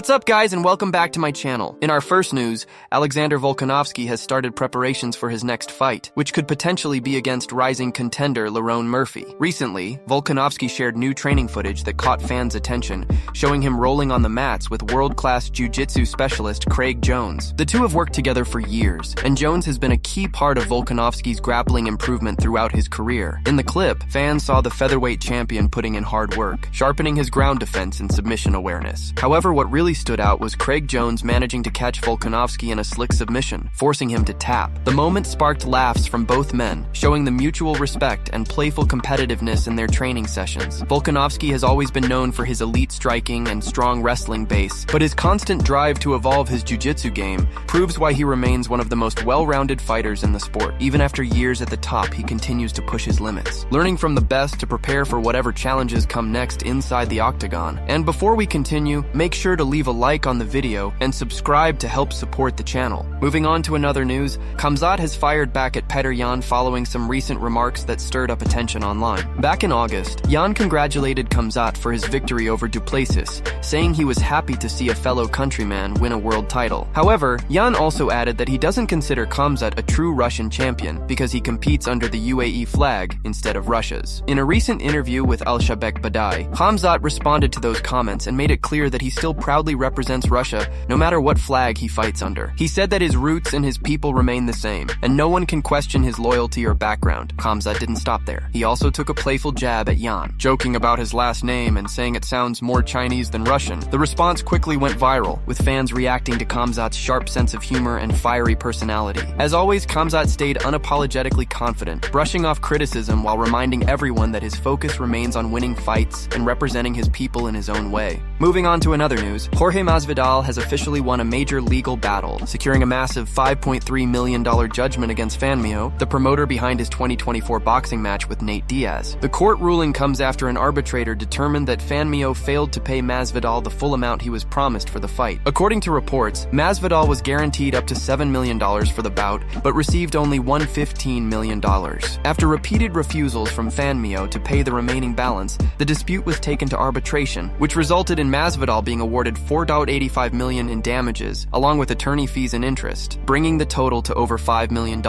What's up, guys, and welcome back to my channel. In our first news, Alexander Volkanovski has started preparations for his next fight, which could potentially be against rising contender Lerone Murphy. Recently, Volkanovski shared new training footage that caught fans' attention, showing him rolling on the mats with world-class jiu-jitsu specialist Craig Jones. The two have worked together for years, and Jones has been a key part of Volkanovski's grappling improvement throughout his career. In the clip, fans saw the featherweight champion putting in hard work, sharpening his ground defense and submission awareness. However, what really stood out was Craig Jones managing to catch Volkanovski in a slick submission, forcing him to tap. The moment sparked laughs from both men, showing the mutual respect and playful competitiveness in their training sessions. Volkanovski has always been known for his elite striking and strong wrestling base, but his constant drive to evolve his jiu-jitsu game proves why he remains one of the most well-rounded fighters in the sport. Even after years at the top, he continues to push his limits, learning from the best to prepare for whatever challenges come next inside the octagon. And before we continue, make sure to leave a like on the video and subscribe to help support the channel. Moving on to another news, Khamzat has fired back at Petr Yan following some recent remarks that stirred up attention online. Back in August, Yan congratulated Khamzat for his victory over Du Plessis, saying he was happy to see a fellow countryman win a world title. However, Yan also added that he doesn't consider Khamzat a true Russian champion because he competes under the UAE flag instead of Russia's. In a recent interview with Alshabek Badai, Khamzat responded to those comments and made it clear that he still proudly represents Russia no matter what flag he fights under. He said that his roots and his people remain the same, and no one can question his loyalty or background. Khamzat didn't stop there. He also took a playful jab at Yan, joking about his last name and saying it sounds more Chinese than Russian. The response quickly went viral, with fans reacting to Khamzat's sharp sense of humor and fiery personality. As always, Khamzat stayed unapologetically confident, brushing off criticism while reminding everyone that his focus remains on winning fights and representing his people in his own way. Moving on to another news, Jorge Masvidal has officially won a major legal battle, securing a massive $5.3 million judgment against Fanmio, the promoter behind his 2024 boxing match with Nate Diaz. The court ruling comes after an arbitrator determined that Fanmio failed to pay Masvidal the full amount he was promised for the fight. According to reports, Masvidal was guaranteed up to $7 million for the bout, but received only $115 million. After repeated refusals from Fanmio to pay the remaining balance, the dispute was taken to arbitration, which resulted in Masvidal being awarded $4.85 million in damages, along with attorney fees and interest, bringing the total to over $5 million.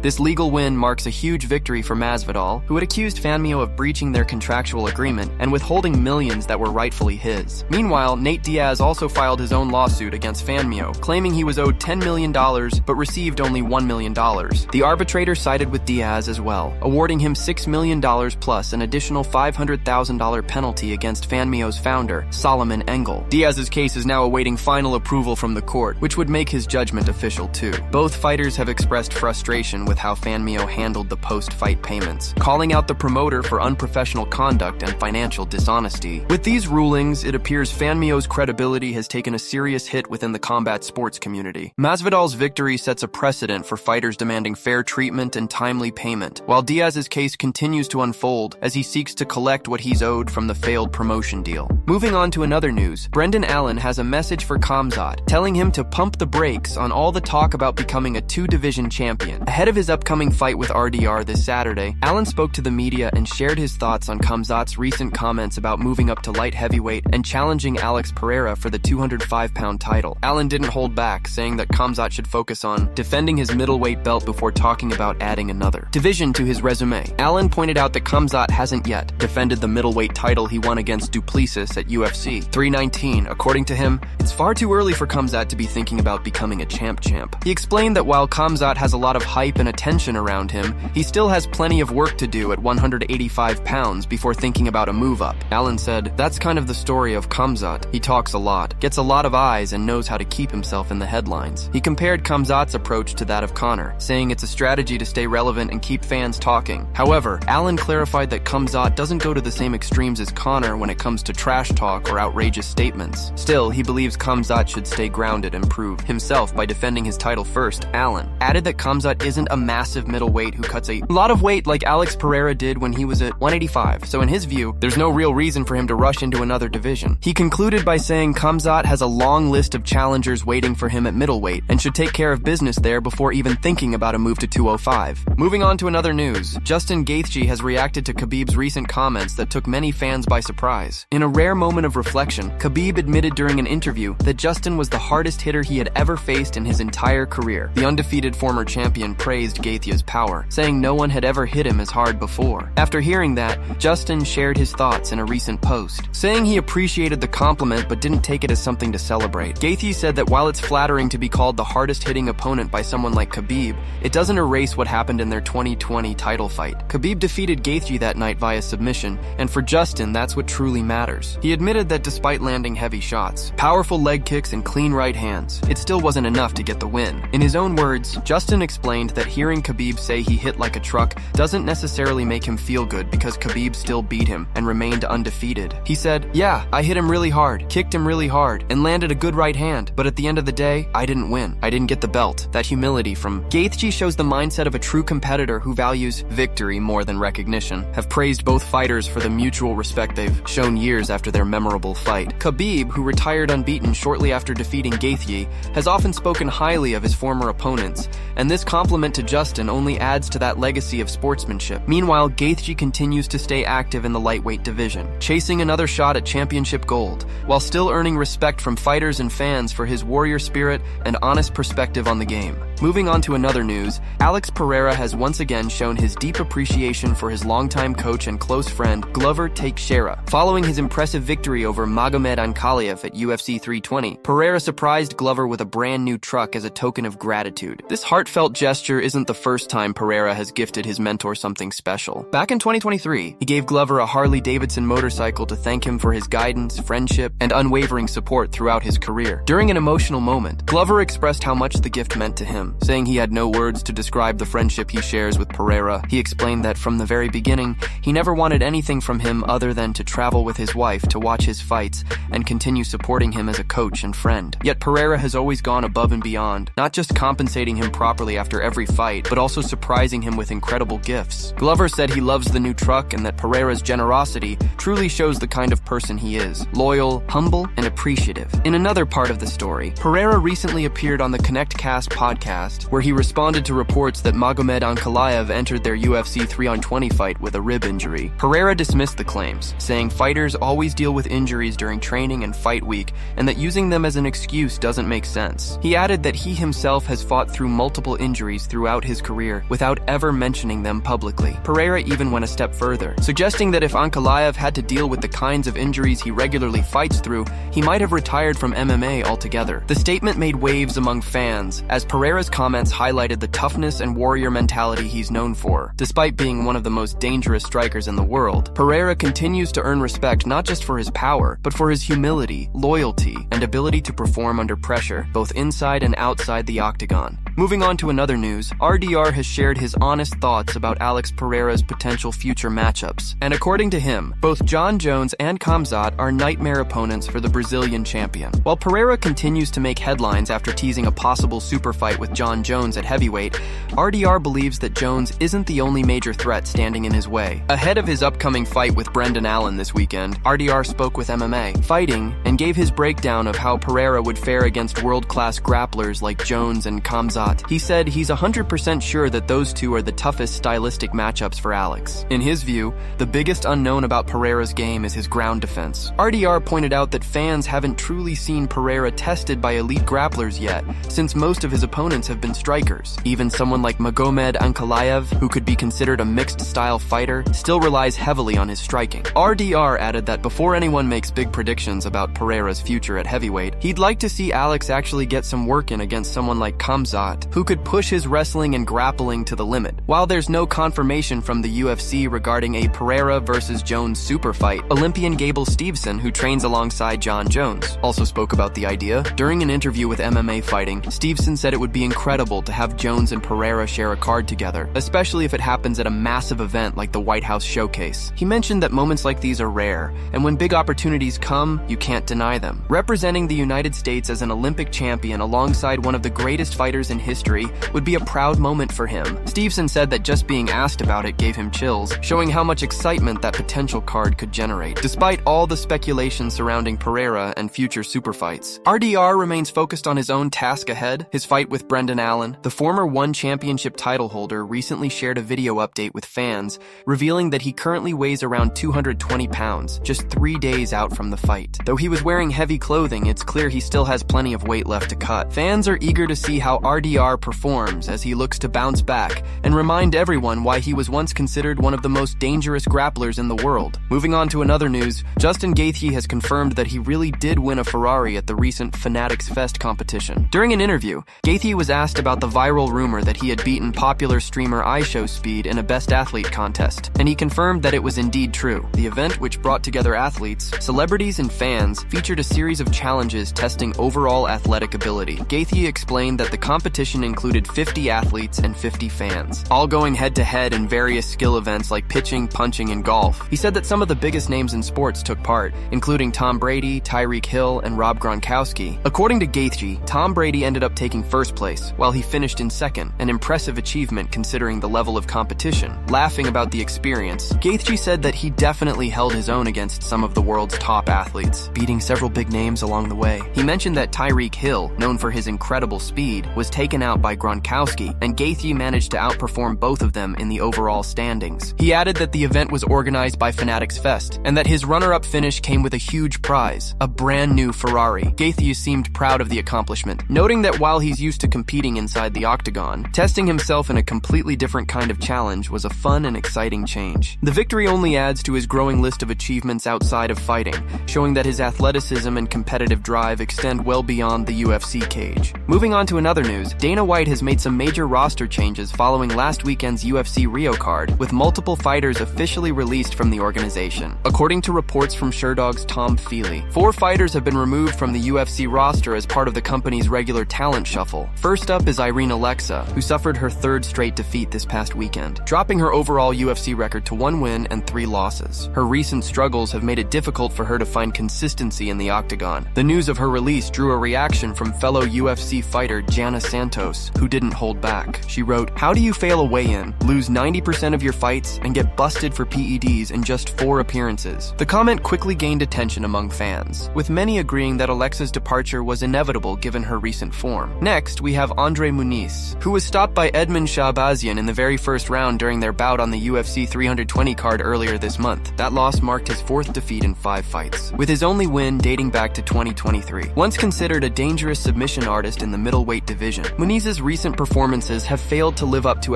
This legal win marks a huge victory for Masvidal, who had accused Fanmio of breaching their contractual agreement and withholding millions that were rightfully his. Meanwhile, Nate Diaz also filed his own lawsuit against Fanmio, claiming he was owed $10 million but received only $1 million. The arbitrator sided with Diaz as well, awarding him $6 million plus an additional $500,000 penalty against Fanmio's founder, Solomon Engel. Diaz's case is now awaiting final approval from the court, which would make his judgment official too. Both fighters have expressed frustration with how Fanmio handled the post-fight payments, calling out the promoter for unprofessional conduct and financial dishonesty. With these rulings, it appears Fanmio's credibility has taken a serious hit within the combat sports community. Masvidal's victory sets a precedent for fighters demanding fair treatment and timely payment, while Diaz's case continues to unfold as he seeks to collect what he's owed from the failed promotion deal. Moving on to another news, Brendan Allen has a message for Khamzat, telling him to pump the brakes on all the talk about becoming a two-division champion. Ahead of his upcoming fight with RDR this Saturday, Allen spoke to the media and shared his thoughts on Khamzat's recent comments about moving up to light heavyweight and challenging Alex Pereira for the 205-pound title. Allen didn't hold back, saying that Khamzat should focus on defending his middleweight belt before talking about adding another division to his resume. Allen pointed out that Khamzat hasn't yet defended the middleweight title he won against Du Plessis at UFC 319. According to him, it's far too early for Khamzat to be thinking about becoming a champ. He explained that while Khamzat has a lot of hype and attention around him, he still has plenty of work to do at 185 pounds before thinking about a move up. Allen said, "That's kind of the story of Khamzat. He talks a lot, gets a lot of eyes, and knows how to keep himself in the headlines." He compared Khamzat's approach to that of Conor, saying it's a strategy to stay relevant and keep fans talking. However, Allen clarified that Khamzat doesn't go to the same extremes as Conor when it comes to trash talk or outrageous statements. Still, he believes Khamzat should stay grounded and prove himself by defending his title first. Allen added that Khamzat isn't a massive middleweight who cuts a lot of weight like Alex Pereira did when he was at 185, so in his view, there's no real reason for him to rush into another division. He concluded by saying Khamzat has a long list of challengers waiting for him at middleweight and should take care of business there before even thinking about a move to 205. Moving on to another news, Justin Gaethje has reacted to Khabib's recent comments that took many fans by surprise. In a rare moment of reflection, Khabib admitted during an interview that Justin was the hardest hitter he had ever faced in his entire career. The undefeated former champion praised Gaethje's power, saying no one had ever hit him as hard before. After hearing that, Justin shared his thoughts in a recent post, saying he appreciated the compliment but didn't take it as something to celebrate. Gaethje said that while it's flattering to be called the hardest-hitting opponent by someone like Khabib, it doesn't erase what happened in their 2020 title fight. Khabib defeated Gaethje that night via submission, and for Justin, that's what truly matters. He admitted that despite landing heavy shots, powerful leg kicks, and clean right hands, it still wasn't enough to get the win. In his own words, Justin explained that hearing Khabib say he hit like a truck doesn't necessarily make him feel good because Khabib still beat him and remained undefeated. He said, "Yeah, I hit him really hard, kicked him really hard, and landed a good right hand, but at the end of the day, I didn't win. I didn't get the belt." That humility from Gaethje shows the mindset of a true competitor who values victory more than recognition. Have praised both fighters for the mutual respect they've shown years after their memorable fight. Khabib, who retired unbeaten shortly after defeating Gaethje, has often spoken highly of his former opponents, and this compliment to Justin only adds to that legacy of sportsmanship. Meanwhile, Gaethje continues to stay active in the lightweight division, chasing another shot at championship gold, while still earning respect from fighters and fans for his warrior spirit and honest perspective on the game. Moving on to another news, Alex Pereira has once again shown his deep appreciation for his longtime coach and close friend, Glover Teixeira. Following his impressive victory over Magomed Ankalaev at UFC 320, Pereira surprised Glover with a brand new truck as a token of gratitude. This heartfelt gesture isn't the first time Pereira has gifted his mentor something special. Back in 2023, he gave Glover a Harley-Davidson motorcycle to thank him for his guidance, friendship, and unwavering support throughout his career. During an emotional moment, Glover expressed how much the gift meant to him, saying he had no words to describe the friendship he shares with Pereira. He explained that from the very beginning, he never wanted anything from him other than to travel with his wife to watch his fights and continue supporting him as a coach and friend. Yet Pereira has always gone above and beyond, not just compensating him properly after every fight, but also surprising him with incredible gifts. Glover said he loves the new truck and that Pereira's generosity truly shows the kind of person he is: loyal, humble, and appreciative. In another part of the story, Pereira recently appeared on the ConnectCast podcast, where he responded to reports that Magomed Ankalaev entered their UFC 3-on-20 fight with a rib injury. Pereira dismissed the claims, saying fighters always deal with injuries during training and fight week, and that using them as an excuse doesn't make sense. He added that he himself has fought through multiple injuries throughout his career without ever mentioning them publicly. Pereira even went a step further, suggesting that if Ankalaev had to deal with the kinds of injuries he regularly fights through, he might have retired from MMA altogether. The statement made waves among fans, as Pereira's comments highlighted the toughness and warrior mentality he's known for. Despite being one of the most dangerous strikers in the world, Pereira continues to earn respect not just for his power, but for his humility, loyalty, and ability to perform under pressure, both inside and outside the octagon. Moving on to another news, RDR has shared his honest thoughts about Alex Pereira's potential future matchups. And according to him, both Jon Jones and Khamzat are nightmare opponents for the Brazilian champion. While Pereira continues to make headlines after teasing a possible super fight with Jon Jones at heavyweight, RDR believes that Jones isn't the only major threat standing in his way. Ahead of his upcoming fight with Brendan Allen this weekend, RDR spoke with MMA Fighting and gave his breakdown of how Pereira would fare against world-class grapplers like Jones and Khamzat. He said he's 100% sure that those two are the toughest stylistic matchups for Alex. In his view, the biggest unknown about Pereira's game is his ground defense. RDR pointed out that fans haven't truly seen Pereira tested by elite grapplers yet, since most of his opponents have been strikers. Even someone like Magomed Ankalaev, who could be considered a mixed-style fighter, still relies heavily on his striking. RDR added that before anyone makes big predictions about Pereira's future at heavyweight, he'd like to see Alex actually get some work in against someone like Khamzat, who could push his wrestling and grappling to the limit. While there's no confirmation from the UFC regarding a Pereira versus Jones super fight, Olympian Gable Steveson, who trains alongside Jon Jones, also spoke about the idea. During an interview with MMA Fighting, Steveson said it would be incredible to have Jones and Pereira share a card together, especially if it happens at a massive event like the White House Showcase. He mentioned that moments like these are rare, and when big opportunities come, you can't deny them. Representing the United States as an Olympic champion alongside one of the greatest fighters in history would be a proud moment for him. Steveson said that just being asked about it gave him chills, showing how much excitement that potential card could generate. Despite all the speculation surrounding Pereira and future super fights, RDR remains focused on his own task ahead, his fight with Brendan Allen. The former One Championship title holder recently shared a video update with fans, revealing that he currently weighs around 220 pounds, just 3 days out from the fight. Though he was wearing heavy clothing, it's clear he still has plenty of weight left to cut. Fans are eager to see how RDR performs as he looks to bounce back and remind everyone why he was once considered one of the most dangerous grapplers in the world. Moving on to another news, Justin Gaethje has confirmed that he really did win a Ferrari at the recent Fanatics Fest competition. During an interview, Gaethje was asked about the viral rumor that he had beaten popular streamer iShowSpeed in a Best Athlete contest, and he confirmed that it was indeed true. The event, which brought together athletes, celebrities, and fans, featured a series of challenges testing overall athletic ability. Gaethje explained that the competition included 50 athletes and 50 fans, all going head-to-head in various skill events like pitching, punching, and golf. He said that some of the biggest names in sports took part, including Tom Brady, Tyreek Hill, and Rob Gronkowski. According to Gaethje, Tom Brady ended up taking first place, while he finished in second, an impressive achievement considering the level of competition. Laughing about the experience, Gaethje said that he definitely held his own against some of the world's top athletes, beating several big names along the way. He mentioned that Tyreek Hill, known for his incredible speed, was taken out by Gronkowski, and Gaethje managed to outperform both of them in the overall standings. He added that the event was organized by Fanatics Fest, and that his runner-up finish came with a huge prize, a brand new Ferrari. Gaethje seemed proud of the accomplishment, noting that while he's used to competing inside the octagon, testing himself in a completely different kind of challenge was a fun and exciting change. The victory only adds to his growing list of achievements outside of fighting, showing that his athleticism and competitive drive extend well beyond the UFC cage. Moving on to another news, Dana White has made some major roster changes following last weekend's UFC Rio card, with multiple fighters officially released from the organization. According to reports from Sherdog's Tom Feely, 4 fighters have been removed from the UFC roster as part of the company's regular talent shuffle. First up is Irene Alexa, who suffered her 3rd straight defeat this past weekend, dropping her overall UFC record to 1 win and 3 losses. Her recent struggles have made it difficult for her to find consistency in the octagon. The news of her release drew a reaction from fellow UFC fighter Jana Santos, who didn't hold back. She wrote, "How do you fail a weigh-in, lose 90% of your fights, and get busted for PEDs in just 4 appearances?" The comment quickly gained attention among fans, with many agreeing that Alexa's departure was inevitable given her recent form. Next, we have Andre Muniz, who was stopped by Edmund Shahbazian in the very first round during their bout on the UFC 320 card earlier this month. That loss marked his 4th defeat in 5 fights, with his only win dating back to 2023. Once considered a dangerous submission artist in the middleweight division, Muniz's recent performances have failed to live up to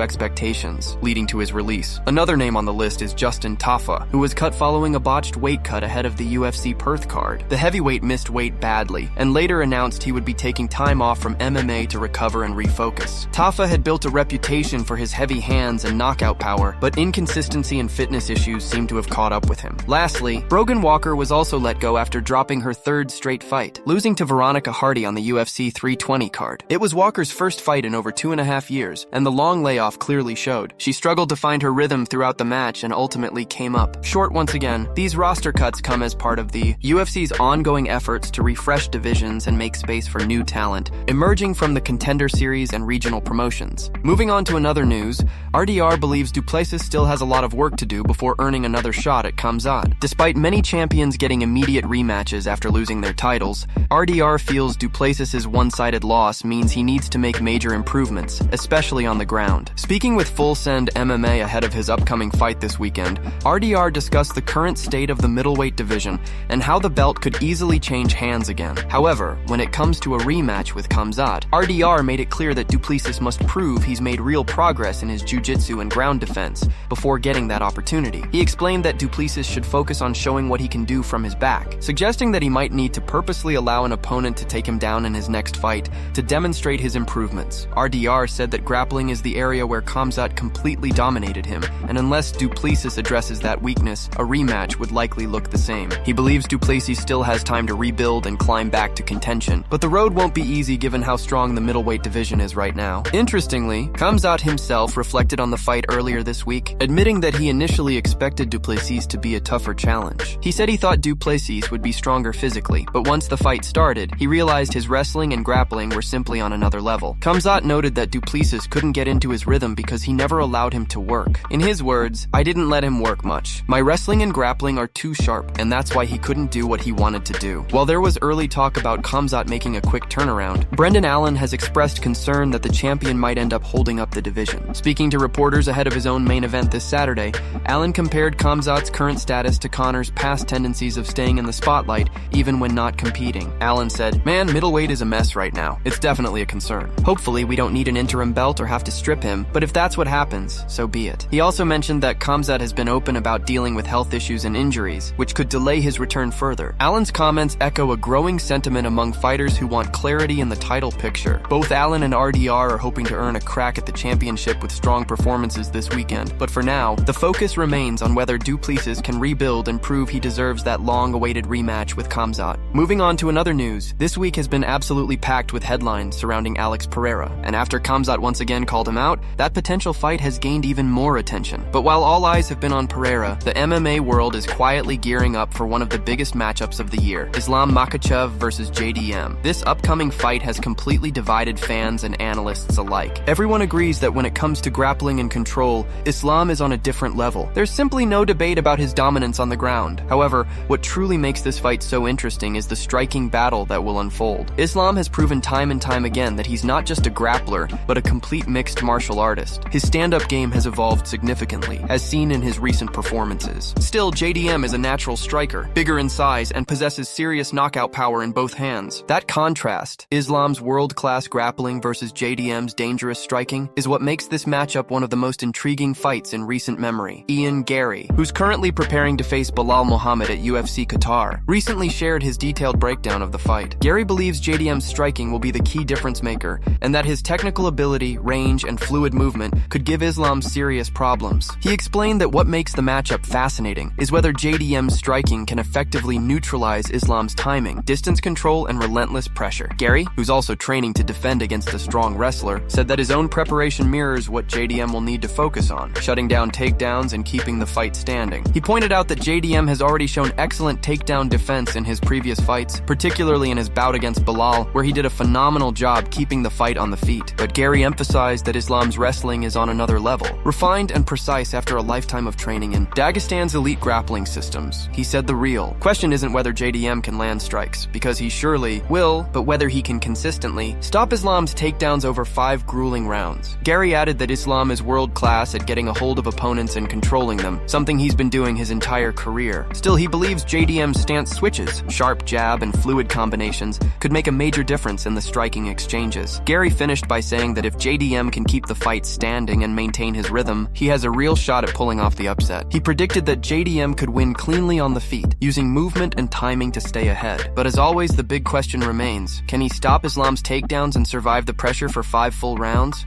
expectations, leading to his release. Another name on the list is Justin Tafa, who was cut following a botched weight cut ahead of the UFC Perth card. The heavyweight missed weight badly, and later announced he would be taking time off from MMA to recover and refocus. Tafa had built a reputation for his heavy hands and knockout power, but inconsistency and fitness issues seem to have caught up with him. Lastly, Brogan Walker was also let go after dropping her 3rd straight fight, losing to Veronica Hardy on the UFC 320 card. It was Walker's first fight in over 2.5 years, and the long layoff clearly showed. She struggled to find her rhythm throughout the match and ultimately came up short once again. These roster cuts come as part of the UFC's ongoing efforts to refresh divisions and make space for new talent, emerging from the Contender Series and regional promotions. Moving on to another news, RDR believes Du Plessis still has a lot of work to do before earning another shot at Khamzat. Despite many champions getting immediate rematches after losing their titles, RDR feels Du Plessis' one-sided loss means he needs to make major improvements, especially on the ground. Speaking with Full Send MMA ahead of his upcoming fight this weekend, RDR discussed the current state of the middleweight division and how the belt could easily change hands again. However, when it comes to a rematch with Khamzat, RDR made it clear that Du Plessis must prove he's made real progress in his jiu-jitsu and ground defense before getting that opportunity. He explained that Du Plessis should focus on showing what he can do from his back, suggesting that he might need to purposely allow an opponent to take him down in his next fight to demonstrate his improvements. RDR said that grappling is the area where Khamzat completely dominated him, and unless Du Plessis addresses that weakness, a rematch would likely look the same. He believes Du Plessis still has time to rebuild and climb back to contention, but the road won't be easy given how strong the middleweight division is right now. Interestingly, Khamzat himself reflected on the fight earlier this week, admitting that he initially expected Du Plessis to be a tougher challenge. He said he thought Du Plessis would be stronger physically, but once the fight started, he realized his wrestling and grappling were simply on another level. Khamzat noted that Du Plessis couldn't get into his rhythm because he never allowed him to work. In his words, "I didn't let him work much. My wrestling and grappling are too sharp, and that's why he couldn't do what he wanted to do." While there was early talk about Khamzat making a quick turnaround, Brendan Allen has expressed concern that the champion might end up holding up the division. Speaking to reporters ahead of his own main event this Saturday, Allen compared Khamzat's current status to Conor's past tendencies of staying in the spotlight spotlight even when not competing. Allen said, "Man, middleweight is a mess right now. It's definitely a concern. Hopefully we don't need an interim belt or have to strip him, but if that's what happens, so be it." He also mentioned that Khamzat has been open about dealing with health issues and injuries, which could delay his return further. Allen's comments echo a growing sentiment among fighters who want clarity in the title picture. Both Allen and RDR are hoping to earn a crack at the championship with strong performances this weekend, but for now, the focus remains on whether Du Plessis can rebuild and prove he deserves that long-awaited rematch with Khamzat. Moving on to another news, this week has been absolutely packed with headlines surrounding Alex Pereira, and after Khamzat once again called him out, that potential fight has gained even more attention. But while all eyes have been on Pereira, the MMA world is quietly gearing up for one of the biggest matchups of the year, Islam Makhachev versus JDM. This upcoming fight has completely divided fans and analysts alike. Everyone agrees that when it comes to grappling and control, Islam is on a different level. There's simply no debate about his dominance on the ground. However, what truly makes this fight so interesting is the striking battle that will unfold. Islam has proven time and time again that he's not just a grappler, but a complete mixed martial artist. His stand-up game has evolved significantly, as seen in his recent performances. Still, JDM is a natural striker, bigger in size, and possesses serious knockout power in both hands. That contrast, Islam's world-class grappling versus JDM's dangerous striking, is what makes this matchup one of the most intriguing fights in recent memory. Ian Gary, who's currently preparing to face Belal Muhammad at UFC Qatar, recently shared his detailed breakdown of the fight. Gary believes JDM's striking will be the key difference maker, and that his technical ability, range, and fluid movement could give Islam serious problems. He explained that what makes the matchup fascinating is whether JDM's striking can effectively neutralize Islam's timing, distance control, and relentless pressure. Gary, who's also training to defend against a strong wrestler, said that his own preparation mirrors what JDM will need to focus on, shutting down takedowns and keeping the fight standing. He pointed out that JDM has already shown excellent takedown defense in his previous fights, particularly in his bout against Belal, where he did a phenomenal job keeping the fight on the feet. But Gary emphasized that Islam's wrestling is on another level, refined and precise after a lifetime of training in Dagestan's elite grappling systems. He said the real question isn't whether JDM can land strikes, because he surely will, but whether he can consistently stop Islam's takedowns over 5 grueling rounds. Gary added that Islam is world-class at getting a hold of opponents and controlling them, something he's been doing his entire career. Still, he believes JDM's stance switches, sharp jab, and fluid combinations could make a major difference in the striking exchanges. Gary finished by saying that if JDM can keep the fight standing and maintain his rhythm, he has a real shot at pulling off the upset. He predicted that JDM could win cleanly on the feet, using movement and timing to stay ahead. But as always, the big question remains, can he stop Islam's takedowns and survive the pressure for 5 full rounds?